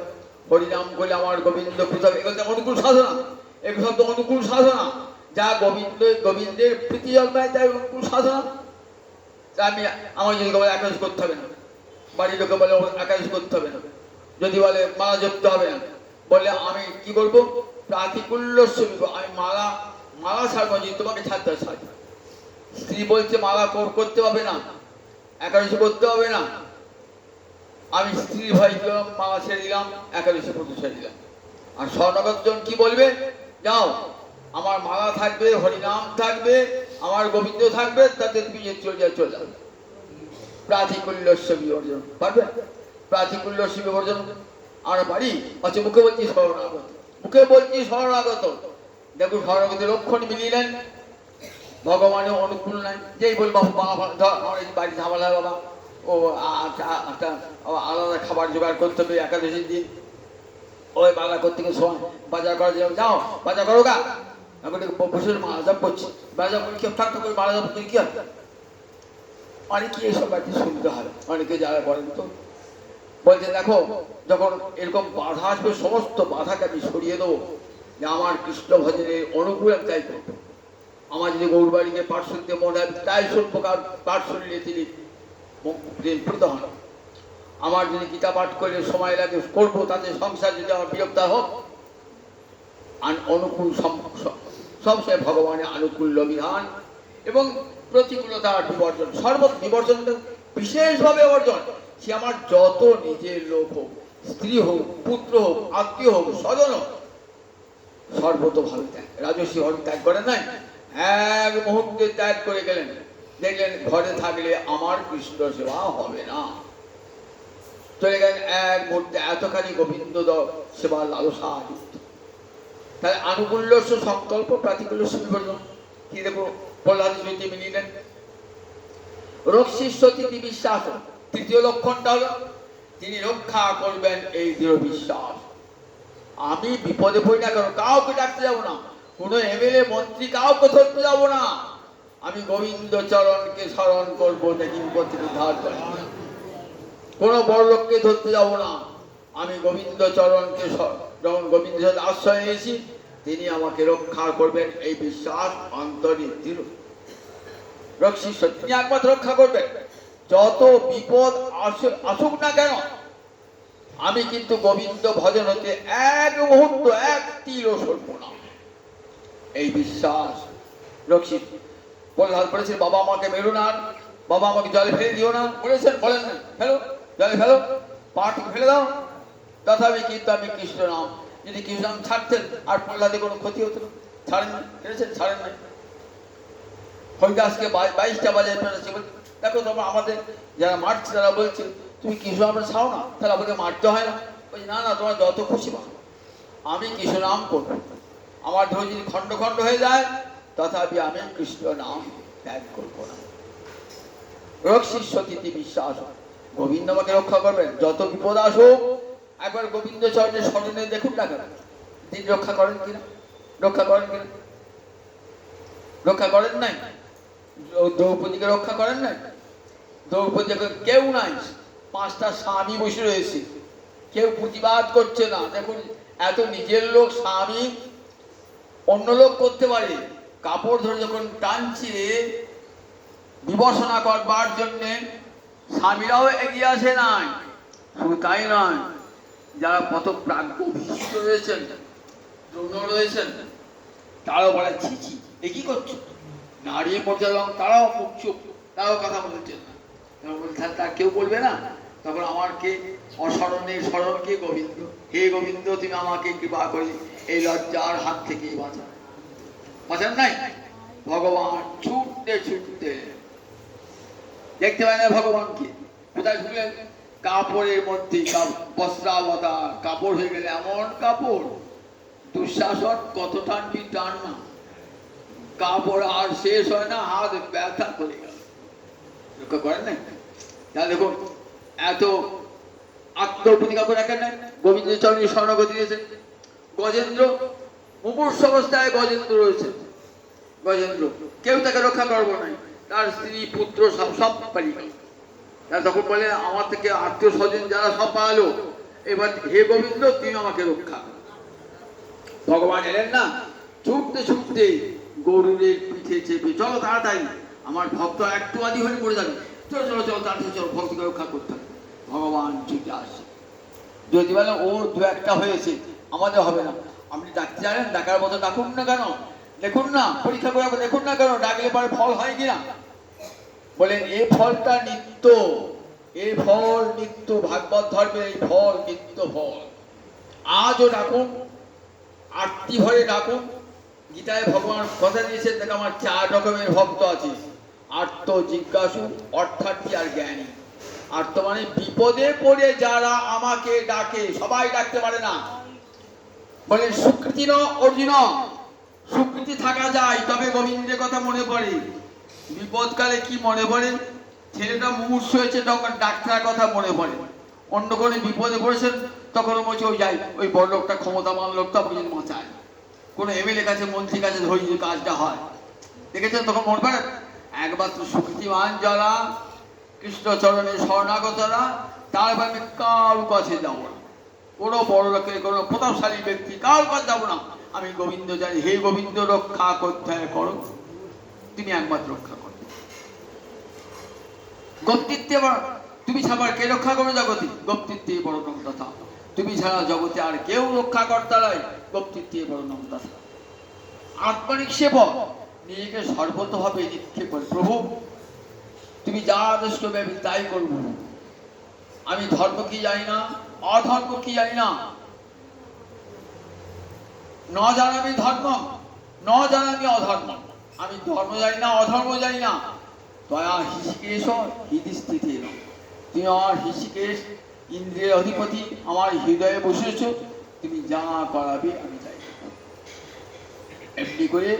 A: হরিনাম করলে আমার গোবিন্দ প্রীত হবে। এগুলো তো অনুকূল সাধনা, এগুলো সব তো অনুকূল সাধনা, যা গোবিন্দের প্রীতি জন্মায়, তাই অনুকূল সাধনা। তা আমার যদি বলে একাদশী করতে হবে না, বাড়ির লোকে বলে একাদশী করতে হবে না, যদি বলে মালা জপতে হবে না, বললে আমি কি করবো? প্রাতিকূল্যস্য, আমি মালা ছাড়বো, যদি তোমাকে ছাড়তে হয় ছাড়বো। স্ত্রী বলছে মালা করতে হবে না, একাদশী করতে হবে না, আমি স্ত্রীর ভয় দিলাম, মালা ছেড়ে দিলাম, একাদশী করতে ছেড়ে দিলাম। আর শরণাগত জন কি বলবে? যাও, আমার মালা থাকবে, হরিনাম থাকবে, আমার গোবিন্দ থাকবে, তাতে তুমি চলে যাও। প্রাতিকুল্যস্য বিবর্জন পারবে? প্রাতিকুল্যস্য বিবর্জন আমরা পারি? আচ্ছা, মুখে বলছি শরণাগত, মুখে বলছি শরণাগত। দেখুন শরণাগত লক্ষণ মিলিলেন, ভগবানের অনুকূল নাই। যেই বলবো বাবা ধর আমার এই বাড়ি ঝামেলা বাবা, ও একটা আলাদা খাবার জোগাড় করতে হবে একাদশীর দিন, ওই বাজার করতে গিয়ে সময় বাজার করার জন্য যাও, বাজার করো গা। এখন বসে মালা করছি, বাজার কি ঠাক করে মালা করতে কি হয়? অনেকে এইসব বাড়িতে শুনতে হয়, অনেকে যারা বলেন তো বলছে দেখো যখন এরকম বাধা আসবে সমস্ত বাধাকে আমি সরিয়ে দেবো, যে আমার কৃষ্ণ ভজনের অনুকূল আমি তাই করবো। আমার যদি গৌরবাড়িকে পাঠ শুনতে মনে হয় তাই শুনবো, কারণ পাঠ শুনলে তিনি প্রীত হন। আমার যদি গীতা পাঠ করলে সময় লাগে করবো, তাতে সংসার যদি আমার বিরক্ত হোক, অনুকূল সবসময় ভগবানের আনুকূল্য বিধান এবং প্রতিকূলতার বিবর্জন, সর্বত বিবর্জনটা বিশেষভাবে বর্জন। সে আমার যত নিজের লোক হোক, স্ত্রী হোক, পুত্র হোক, আত্মীয় হোক, স্বজন হোক, সর্বতভাবে ত্যাগ। রাজস্বী হরি ত্যাগ করেন নাই, এক মুহূর্তে ত্যাগ করে গেলেন। দেখলেন ঘরে থাকলে আমার কৃষ্ণ সেবা হবে না, চলে গেলেন এক মুহূর্তে। এতখানি গোবিন্দ সেবা লালসা যুক্ত। তাহলে আনুকূল্য সংকল্প, প্রাতিকূল্য বিবর্জন। কি দেখো প্রহ্লাদ স্মৃতি মিলিলেন। রক্ষিষ্যতি বিশ্বাস, তৃতীয় লক্ষণটা হলো তিনি রক্ষা করবেন এই দৃঢ় বিশ্বাস। আমি বিপদে পড়ি না কেন কাউকে ডাকতে যাবো না, কোনো এমএলএ মন্ত্রী কাউকে ধরতে যাবো না, আমি গোবিন্দ চরণকে স্মরণ করবো, দেখি বিপদ থেকে উদ্ধার করে। কোনো বড় লোককে ধরতে যাবো না, আমি গোবিন্দ চরণকে, যখন গোবিন্দ আশ্রয় নিয়েছি তিনি আমাকে রক্ষা করবেন, এই বিশ্বাস অন্তরে দৃঢ়। রক্ষিষ্য, তিনি একমাত্র রক্ষা করবেন। যত বিপদ আসুক না কেন আমি কিন্তু গোবিন্দ ভজন হতে এক মুহূর্ত এক তিলও সরব না, এই বিশ্বাস। রক্ষিত প্রহ্লাদ বলেছেন বাবা আমাকে মেরো না, বাবা আমাকে জলে ফেলে দিও না, বলেছেন? বলেন না? ফেলো, জলে ফেলো, পাটি ফেলে দাও। তথাপি কিন্তু আমি কৃষ্ণ নাম, যদি কৃষ্ণ নাম ছাড়তেন আর প্রহ্লাদে কোনো ক্ষতি হতো না। ছাড়েন, ফেলেছেন? ছাড়েন নাই। হরিদাসকে 22টা বাজায় ফেলেছে। দেখো তোমরা আমাদের যারা মারছে তারা বলছে তুমি কৃষ্ণ নাম ছাড়ো না, তাহলে আমাকে মারতে হয় না। বলছি না না, তোমরা যত খুশি পাও, আমি কৃষ্ণ নাম করবো। আমার ধৈর্য যদি খণ্ড খণ্ড হয়ে যায় তথাপি আমি কৃষ্ণ নাম ত্যাগ করবো না। রক্ষিষ্যতি বিশ্বাস, গোবিন্দ আমাকে রক্ষা করবেন। যত বিপদ আসুক একবার গোবিন্দ চরণের স্মরণে দেখুন না কেন তিনি রক্ষা করেন কিনা, রক্ষা করেন কিনা? রক্ষা করেন নাই? দ্রৌপদীকে রক্ষা করেন নাই? দ্রৌপদী কেউ নাই, 5টা স্বামী বসে রয়েছে, কেউ প্রতিবাদ করছে না। দেখুন এত নিজের লোক স্বামী অন্য লোক করতে পারে, কাপড় ধরে যখন টানছে বিবসনা করবার জন্য স্বামীরাও এগিয়ে আসে নাই। শুধু তাই নয়, যারা কত প্রাজ্ঞ বিশিষ্ট রয়েছেন, দ্রোণ রয়েছেন, তারাও বলে ছি ছি এ কি করছো, নারী মর্যাদা, তারাও মুখ চুপ, তারাও কথা বলছেন না। তার কেউ বলবে না, তখন আমার কে অস্মরণে স্মরণ কে গোবিন্দ, হে গোবিন্দ তুমি আমাকে কৃপা করে এই লজ্জার হাত থেকে বাঁচান। বাঁচান নাই? ভগবান ছুটতে ছুটতে দেখতে পায় না ভগবানকে, কোথায় ঢুকলেন? কাপড়ের মধ্যে, বস্ত্রাবতা কাপড় হয়ে গেলে এমন কাপড়, দুঃশাসন কত টানবি টান না, কাপড় আর শেষ হয় না, হাত ব্যথা করে গেল। লক্ষ্য করেন না? তাহলে দেখুন এত আত্মপ্রতিজ্ঞা করে রাখেন না, গোবিন্দ চরণের শরণাগতি দিয়েছেন। গজেন্দ্র মুমূর্ষ অবস্থায় গজেন্দ্র রয়েছে, গজেন্দ্র কেউ তাকে রক্ষা করবো না, তার স্ত্রী পুত্র সব পালিয়ে গেল। তারা তখন বলে আমার থেকে আত্মীয় স্বজন যারা সব পালালো, এবার হে গোবিন্দ তুমি আমাকে রক্ষা। ভগবান এলেন না, ছুটতে ছুটতে গরুরের পিঠে চেপে, চলো তাড়াতাড়ি, আমার ভক্ত একটু আদি হয়ে পড়ে যাবে, চলো চলো চলো তাড়াতাড়ি চলো, ভক্তকে রক্ষা করতে হবে। ভগবান ছুটে আসে। যদি বলেন ও 2-1টা হয়েছে আমাদের হবে না, আপনি ডাকতে জানেন, ডাকার মতো ডাকুন না কেন, দেখুন না, পরীক্ষা করে দেখুন না কেন, ডাকলে পরে ফল হয় কিনা। বলেন এই ফলটা নিত্য, এই ফল নিত্য, ভাগবত ধর্মের এই ফল নিত্য ফল। আজও ডাকুন, আরতি ভরে ডাকুন। গীতায় ভগবান কথা দিয়েছেন, দেখ আমার 4 রকমের ভক্ত আছে। আর্ত, জিজ্ঞাসু, অর্থার্থী আর জ্ঞানী। আর্ত মানে বিপদে পড়ে যারা আমাকে ডাকে, সবাই ডাকতে পারে না। বলে সুকৃতি ন অর্জুন, সুকৃতি থাকা যায় তবে গোবিন্দের কথা মনে পড়ে। বিপদকালে কি মনে পড়ে? ছেলেটা মুমূর্ষ হয়েছে তখন ডাক্তারের কথা মনে পড়ে। অন্য কোনো বিপদে পড়েছেন তখন বলছে ওই যাই, ওই বড় লোকটা ক্ষমতাবান লোকটা বুঝে বাঁচায়। কোনো এমএলএ কাছে মন্ত্রীর কাছে ধরে যদি কাজটা হয়, দেখেছেন তখন মনে পড়ে। একমাত্র সুকৃতিমান যারা, কৃষ্ণচরণের শরণাগতরা, তারপর আমি কারো কাছে যাবো না। কোনো বড় লোকের, কোনো প্রতাপশালী ব্যক্তি কারো কাছে যাবো না। আমি গোবিন্দ জানি, হে গোবিন্দ রক্ষা করতে করো, তুমি একমাত্র রক্ষা করো। গোপ্তিত্বে তুমি ছাড়া কে রক্ষা করো জগতে? গোপ্তিত্বে বড় তথা, তুমি ছাড়া জগতে আর কেউ রক্ষা কর্তা নয়। গোপ্তিত্বে বড় তথা। আত্মনিক সেবক নিজেকে সর্বতভাবে নিক্ষেপ করে, প্রভু তুমি যা আদেশ করবে আমি তাই করবো। আমি ধর্ম কি জানি না, অধর্ম কি জানি না। ন জানামি ধর্ম, ন জানামি অধর্ম। আমি ধর্ম জানি না, অধর্ম জানি না। দয়া হৃষিকেশ হৃদিস্থিতি, তুমি আমার হৃষিকেশ, ইন্দ্রিয়ের অধিপতি, আমার হৃদয়ে বসেছ। তুমি যা করাবে আমি তাই। এমনি করে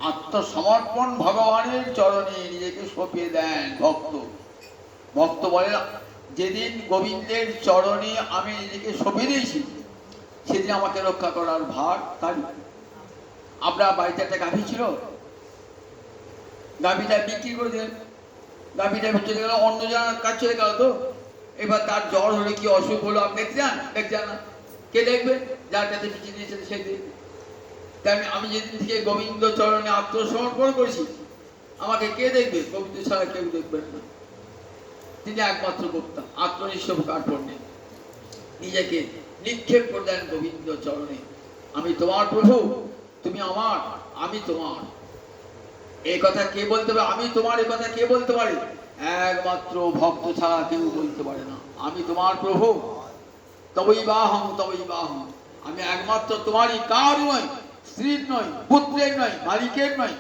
A: আত্মসমর্পণ ভগবানের চরণে নিজেকে সঁপে দেন ভক্ত। ভক্ত বলে যেদিন গোবিন্দের চরণে আমি নিজেকে সঁপে দিয়েছি, সেদিন আমাকে রক্ষা করার ভার তার। আপনার বাড়িতে একটা গাভী ছিল, গাভীটা বিক্রি করে দিলেন। গাভীটা চলে গেল, অন্য জনের কাজ চলে গেল তো। এবার তার জ্বর হলে কি অসুখ হলো আপনি দেখতে যান? দেখতে যান না। কে দেখবে? যার কাছে বিক্রি দিয়েছে সেই দেখবে। তাই আমি যেদিন থেকে গোবিন্দ চরণে আত্মসমর্পণ করেছি, আমাকে কে দেখবে? গোবিন্দ ছাড়া কেউ দেখবেন না। তিনি একমাত্র বক্তা। আত্মনিষ্ঠ কার্পণ্যে নিজেকে নিক্ষেপ করে দেন গোবিন্দ চরণে। আমি তোমার প্রভু, তুমি আমার, আমি তোমার। এই কথা কে বলতে পারে? আমি তোমার, এই কথা কে বলতে পারে? একমাত্র ভক্ত ছাড়া কেউ বলতে পারে না। আমি তোমার প্রভু, তবই বাহং তবই বাহং। আমি একমাত্র তোমারই, কার নয়, স্ত্রীর নয়, পুত্রের নয়, মালিকের নয়,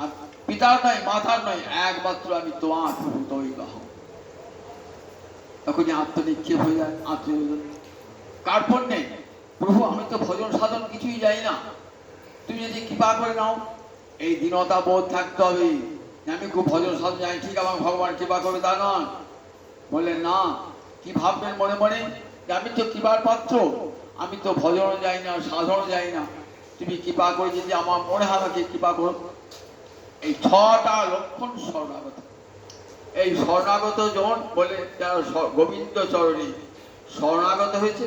A: আর পিতার নয়, মাতার নয়, একমাত্র আমি তোমার প্রভু, তবই বাহং। তখনই আত্মনিক্ষেপ হয়ে যায়। কার্পণ্যে, প্রভু আমি তো ভজন সাধন কিছুই জানি না, তুমি যদি কৃপা করে নাও। এই দীনতা বোধ থাকতে হবে। আমি খুব ভজন সাধন জানি, ঠিক আমার ভগবান কৃপা করবে তা নয়। বললেন না, কি ভাববেন মনে মনে যে আমি তো কৃপার পাত্র, আমি তো ভজন যাই না, সাধন যাই না, তুমি কৃপা করে যদি আমার মনে হয় আমাকে কৃপা করো। এই 6টা লক্ষণ শরণাগত। এই শরণাগত জন বলে যারা গোবিন্দ চরণে শরণাগত হয়েছে,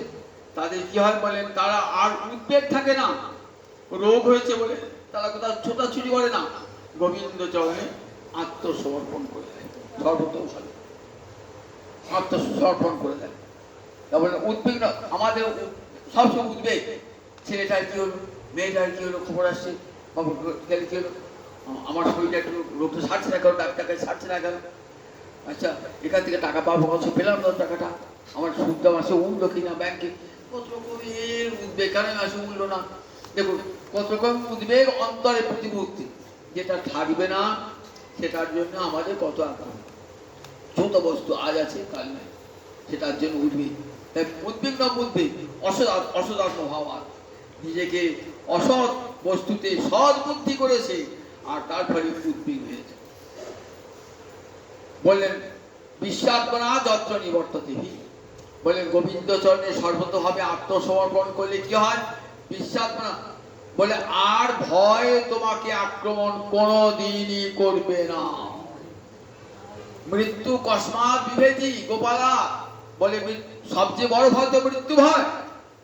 A: তাদের কি হয় বলেন? তারা আর উদ্বেগ থাকে না। রোগ হয়েছে বলে তারা কোথাও ছোটাছুটি করে না, গোবিন্দ চরণে আত্মসমর্পণ করে দেয়। সর্বতভাবে আত্মসমর্পণ করে দেয়। তারপরে উদ্বেগ না, আমাদের সবসময় উদ্বেগ। ছেলেটার কি হলো, মেয়েটার কি হলো, খবর আসছে, গেলে কি হলো, আমার শরীরটা একটু রোগটা সারছে না কেন, ডাক্তার কাছে সারছে না কেন, আচ্ছা এখান থেকে টাকা পাবো, কত পেলাম না টাকাটা, আমার সুবিধা মাসে উঠলো কিনা ব্যাংকে, কত রকমের উদ্বেগ, কেন মাসে উঠলো না। দেখুন কত রকম উদ্বেগ অন্তরে প্রতি মুহূর্তে, যেটা থাকবে না সেটার জন্য আমাদের কত আকাঙ্ক্ষা। ছোট বস্তু আজ আছে কাল নেই, সেটার জন্য উদ্বেগ। তাই উদ্বিগ্ন বুদ্ধি অসদাত্ম ভাব, নিজেকে অসৎ বস্তুতে সৎ বুদ্ধি করেছে, আর তার ফলে উদ্বিগ্ন হয়েছে। বললেন বিশ্বাত্মনা যত্র নিবর্ততে। বললেন গোবিন্দ চরণে সর্বতভাবে আত্মসমর্পণ করলে কি হয়? বিশ্বাত্মনা বলে আর ভয় তোমাকে আক্রমণ কোনদিনই করবে না। মৃত্যু কস্মাৎ বিভেতি গোপালা, বলে সবচেয়ে বড় ভয় তো মৃত্যু ভয়।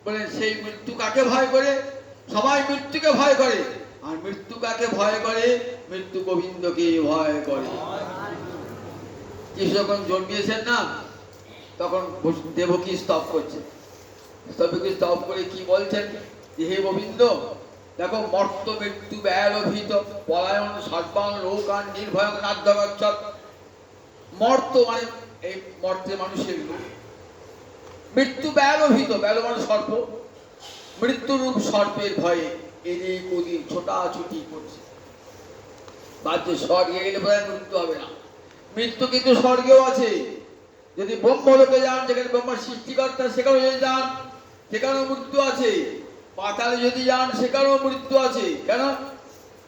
A: বলে সেই মৃত্যু কাকে ভয় করে? সবাই মৃত্যুকে ভয় করে। আর মৃত্যু কাকে ভয় করে? মৃত্যু গোবিন্দকে ভয় করে। কৃষ্ণ যখন জন্মিয়েছেন না, তখন দেবকী স্তব করছে। দেবকী স্তব করে কি বলছেন? হে গোবিন্দ, দেখো মর্ত মৃত্যু ব্যয়ভীত পলায়ন সর্বান লোকান নির্ভয় নাদ্যগচ্ছত। মর্ত মানে এই মর্তে মানুষের মৃত্যু ব্যয়ভীত, ব্যয় মানে সর্প, মৃত্যুরূপ সর্পের ভয়ে এদিক ওদিক ছোটাছুটি করছে। ভাবছে স্বর্গে গেলে বোধহয় মৃত্যু হবে না। মৃত্যু কিন্তু স্বর্গেও আছে। যদি ব্রহ্মলোকে যান, যেখানে ব্রহ্মার সৃষ্টিকর্তা, সেখানেও যদি যান, সেখানেও মৃত্যু আছে। পাতালে যদি যান, সেখানেও মৃত্যু আছে। কেন?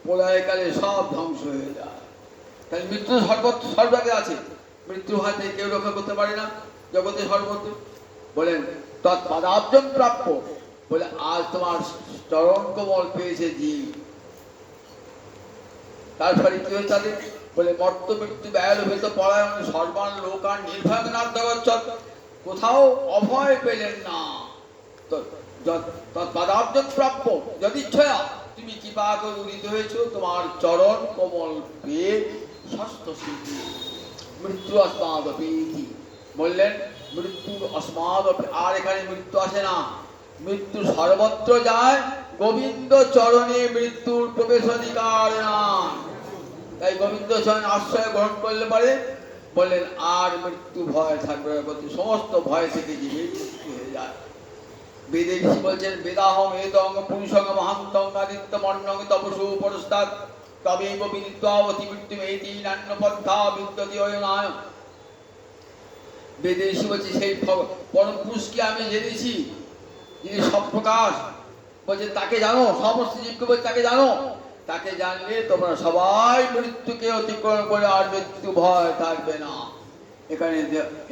A: প্রলয়কালে সব ধ্বংস হয়ে যায়। তাই মৃত্যু সর্বত্র সর্বাগে আছে। মৃত্যুর হাতে কেউ রক্ষা করতে পারে না জগতে সর্বত্র। বলেন তৎপদাব্জম প্রাপ্য, বলে আজ তোমার চরণ কমল পেয়েছে জীব। তারপরে কি হয়েছে তাদের? বলে মর্ত মৃত্যু ব্যয় ভেত পরায়ণ সর্বান লোকান নির্ভয় নাদ্যগচ্ছত, কোথাও অভয় পেলেন না। তৎপদাব্জম প্রাপ্য যদিচ্ছয়া, তুমি কৃপা করে উদিত হয়েছো, তোমার চরণ কমল পেয়ে ষষ্ঠ সিদ্ধি। মৃত্যু অস্মাদপি বললেন, মৃত্যু অস্মাদপি, আর এখানে মৃত্যু আসে না। মৃত্যু সর্বত্র যায়, গোবিন্দ চরণে মৃত্যুর প্রবেশ অধিকার নাই। তাই গোবিন্দ চরণে আশ্রয় গ্রহণ করলে পারে, বললেন আর মৃত্যু ভয় থাকবে না, সমস্ত ভয় থেকে জীবের মুক্তি হয়ে যায়। বেদে ঋষি বলছেন বেদাহং এদং পুরুষং মহান্তং আদিত্য মন্নং তপসু পরস্তাৎ তবেব বিদিত্বাবতি মৃত্যুমেতি নান্য পন্থা বিদ্যতি অয়নায়। বেদে ঋষি বলছে সেই পরম পুরুষকে আমি জেনেছি, যিনি সব প্রকাশ, বলছে তাকে জানো, সমস্ত জীবকে বলছে তাকে জানো। তাকে জানলে তোমরা সবাই মৃত্যুকে অতিক্রম করে আর মৃত্যু ভয় থাকবে না। এখানে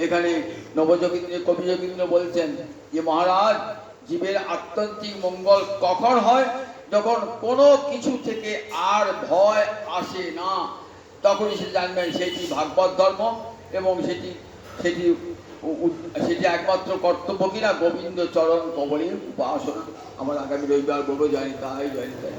A: এখানে নবযোগীন্দ্র কবি যোগীন্দ্র বলছেন যে মহারাজ, জীবের আত্যন্তিক মঙ্গল কখন হয়? যখন কোনো কিছু থেকে আর ভয় আসে না, তখনই সে জানবেন সেটি ভাগবত ধর্ম এবং সেটি সেটি সেটি একমাত্র কর্তব্য কিনা গোবিন্দ চরণ কবলের উপাসনা। আমার আগামী রবিবার বলবো জয়নিতাই জয়নিতাই।